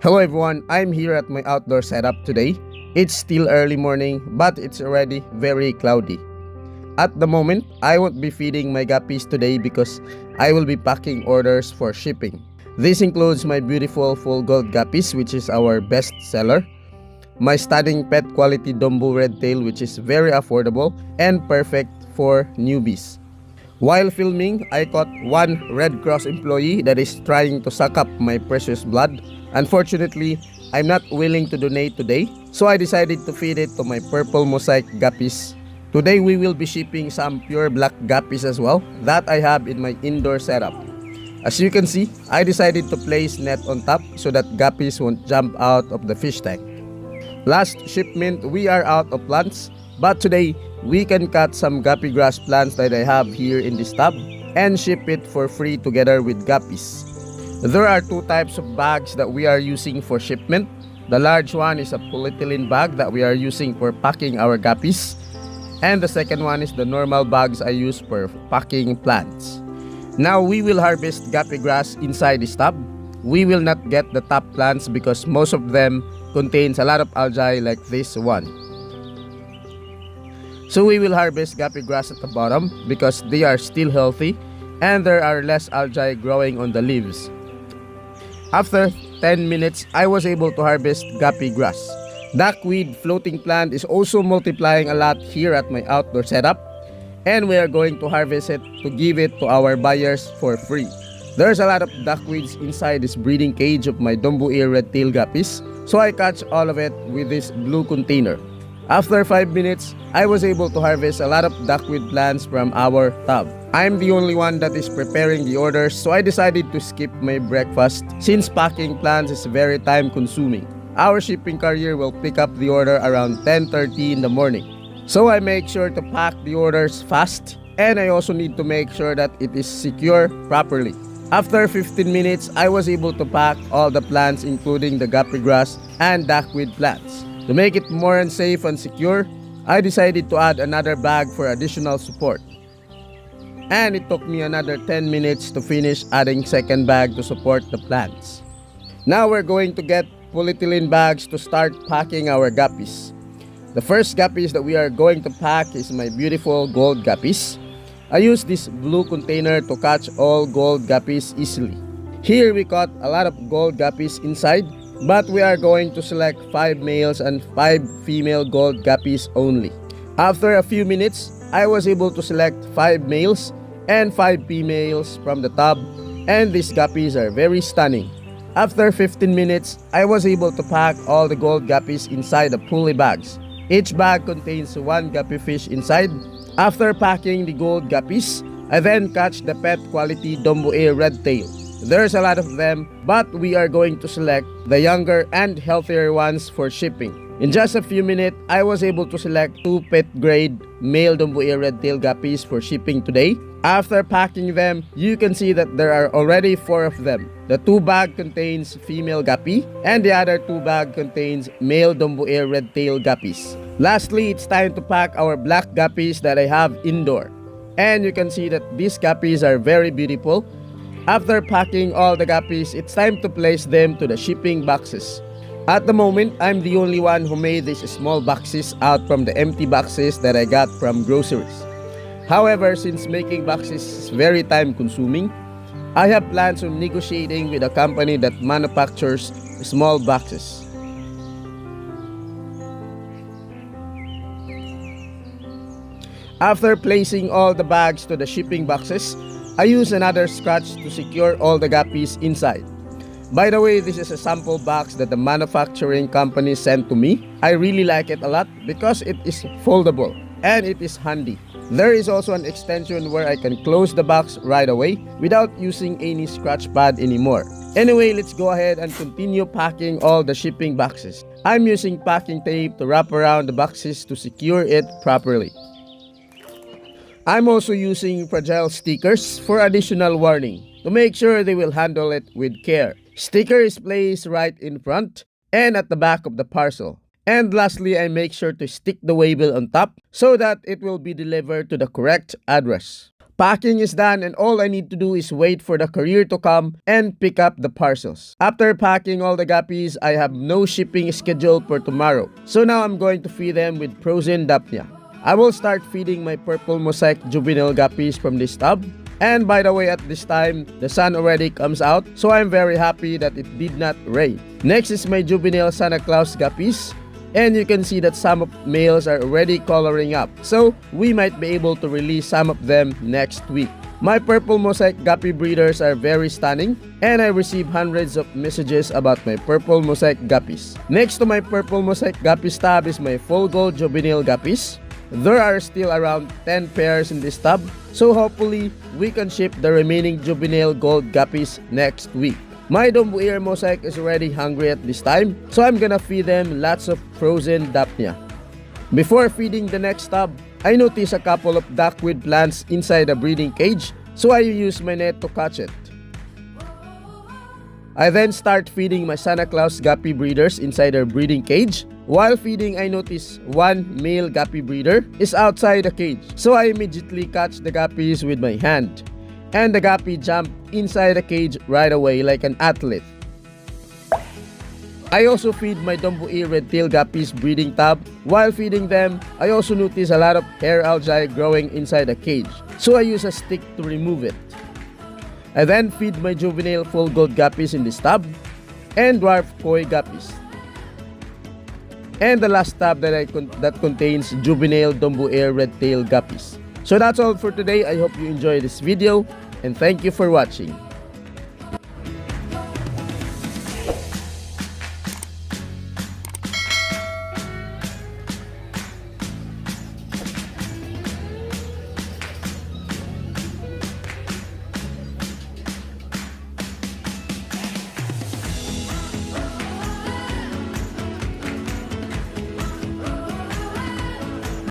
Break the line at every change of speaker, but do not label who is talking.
Hello everyone, I'm here at my outdoor setup today. It's still early morning, but it's already very cloudy. At the moment, I won't be feeding my guppies today because I will be packing orders for shipping. This includes my beautiful full gold guppies, which is our best seller, my stunning pet quality Dumbo red tail, which is very affordable and perfect for newbies. While filming, I caught one Red Cross employee that is trying to suck up my precious blood. Unfortunately, I'm not willing to donate today, so I decided to feed it to my purple mosaic guppies. Today we will be shipping some pure black guppies as well that I have in my indoor setup. As you can see, I decided to place net on top so that guppies won't jump out of the fish tank. Last shipment, we are out of plants, but today we can cut some guppy grass plants that I have here in this tub and ship it for free together with guppies. There are two types of bags that we are using for shipment. The large one is a polyethylene bag that we are using for packing our guppies, and the second one is the normal bags I use for packing plants. Now we will harvest guppy grass inside this tub. We will not get the top plants because most of them contains a lot of algae like this one. So we will harvest guppy grass at the bottom because they are still healthy and there are less algae growing on the leaves. After 10 minutes, I was able to harvest guppy grass. Duckweed floating plant is also multiplying a lot here at my outdoor setup, and we are going to harvest it to give it to our buyers for free. There's a lot of duckweeds inside this breeding cage of my Dumbo ear red-tailed guppies, so I catch all of it with this blue container. After 5 minutes, I was able to harvest a lot of duckweed plants from our tub. I'm the only one that is preparing the orders, so I decided to skip my breakfast since packing plants is very time consuming. Our shipping carrier will pick up the order around 10:30 in the morning. So I make sure to pack the orders fast, and I also need to make sure that it is secure properly. After 15 minutes, I was able to pack all the plants including the guppy grass and duckweed plants. To make it more safe and secure, I decided to add another bag for additional support. And it took me another 10 minutes to finish adding second bag to support the plants. Now we're going to get polyethylene bags to start packing our guppies. The first guppies that we are going to pack is my beautiful gold guppies. I use this blue container to catch all gold guppies easily. Here we caught a lot of gold guppies inside, but we are going to select 5 males and 5 female gold guppies only. After a few minutes, I was able to select 5 males and 5 females from the tub, and these guppies are very stunning. After 15 minutes, I was able to pack all the gold guppies inside the pulley bags. Each bag contains 1 guppy fish inside. After packing the gold guppies, I then catch the pet quality Dumbo ear red tail. There's a lot of them, but we are going to select the younger and healthier ones for shipping. In just a few minutes, I was able to select 2 pet grade male Dumbo ear red tail guppies for shipping today. After packing them, you can see that there are already 4 of them. The 2 bag contains female guppy and the other 2 bag contains male Dumbo ear red tail guppies. Lastly, it's time to pack our black guppies that I have indoor. And you can see that these guppies are very beautiful. After packing all the guppies, it's time to place them to the shipping boxes. At the moment, I'm the only one who made these small boxes out from the empty boxes that I got from groceries. However, since making boxes is very time consuming, I have plans on negotiating with a company that manufactures small boxes. After placing all the bags to the shipping boxes, I use another scotch to secure all the guppies inside. By the way, this is a sample box that the manufacturing company sent to me. I really like it a lot because it is foldable and it is handy. There is also an extension where I can close the box right away without using any scratch pad anymore. Anyway, let's go ahead and continue packing all the shipping boxes. I'm using packing tape to wrap around the boxes to secure it properly. I'm also using fragile stickers for additional warning to make sure they will handle it with care. Sticker is placed right in front and at the back of the parcel. And lastly, I make sure to stick the waybill on top so that it will be delivered to the correct address. Packing is done and all I need to do is wait for the courier to come and pick up the parcels. After packing all the guppies, I have no shipping schedule for tomorrow. So now I'm going to feed them with frozen dapnia. I will start feeding my purple mosaic juvenile guppies from this tub. And by the way, at this time, the sun already comes out, so I'm very happy that it did not rain. Next is my juvenile Santa Claus guppies. And you can see that some of males are already coloring up, so we might be able to release some of them next week. My purple mosaic guppy breeders are very stunning, and I receive hundreds of messages about my purple mosaic guppies. Next to my purple mosaic guppies tab is my full gold juvenile guppies. There are still around 10 pairs in this tub, so hopefully we can ship the remaining juvenile gold guppies next week. My Dombu ear mosaic is already hungry at this time, so I'm gonna feed them lots of frozen dapnia. Before feeding the next tub, I noticed a couple of duckweed plants inside the breeding cage, so I use my net to catch it. I then start feeding my Santa Claus guppy breeders inside their breeding cage. While feeding, I notice one male guppy breeder is outside the cage, so I immediately catch the guppies with my hand. And the guppy jumped inside the cage right away like an athlete. I also feed my Dombu ear red-tailed guppies breeding tub. While feeding them, I also notice a lot of hair algae growing inside the cage, so I use a stick to remove it. I then feed my juvenile full gold guppies in this tub and dwarf koi guppies. And the last tub that contains juvenile Dombu ear red-tailed guppies. So that's all for today. I hope you enjoyed this video and thank you for watching.